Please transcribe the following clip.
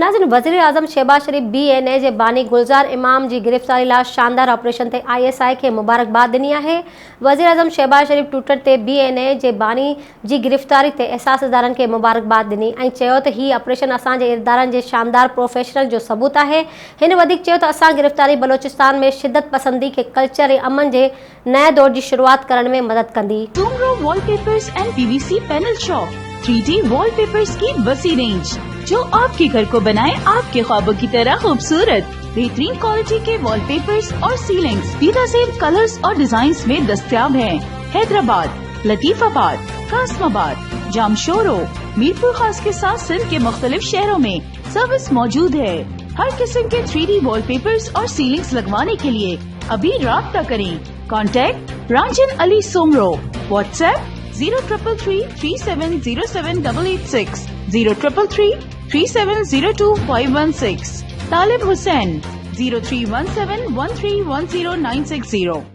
नाज़रीन, वज़ीर आज़म शहबाज शरीफ BNA जे बानी गुलज़ार इमाम जी गिरफ़्तारी लाइ शानदार ऑपरेशन ते ISI खे मुबारकबाद ॾिनी आहे। वज़ीर आज़म शहबाज शरीफ ट्विटर ते BNA जे बानी जी गिरफ़्तारी ते एहसासदारनि खे मुबारकबाद ॾिनी ऐं चयो त हीउ ऑपरेशन असांजे इदारनि जे शानदार प्रोफेशनल जो सबूत आहे। हिन वधीक चयो त असां गिरफ़्तारी बलोचिस्तान में शिदत पसंदी खे कल्चर ऐं अमन जे नए दौर जी शुरुआत करण में मदद कंदी। Soomro wallpapers and PVC panel shop 3D wallpapers की वसी रेंज जो आपके घर को बनाए आपके ख्वाबों की तरह खूबसूरत। बेहतरीन क्वालिटी के वॉलपेपर्स और सीलिंग्स बेनज़ीर कलर्स और डिजाइन्स में दस्तयाब हैं। हैदराबाद, लतीफाबाद, कासमाबाद, जामशोरो, मीरपुर खास के साथ सिंध के मुख्तलिफ शहरों में सर्विस मौजूद है। हर किस्म के 3D वॉलपेपर्स और सीलिंग्स लगवाने के लिए अभी राब्ता करें। कॉन्टैक्ट रांझन अली सोमरो। व्हाट्सएप 0333370786, 03333702 516। तालिब हुसैन 031713109660।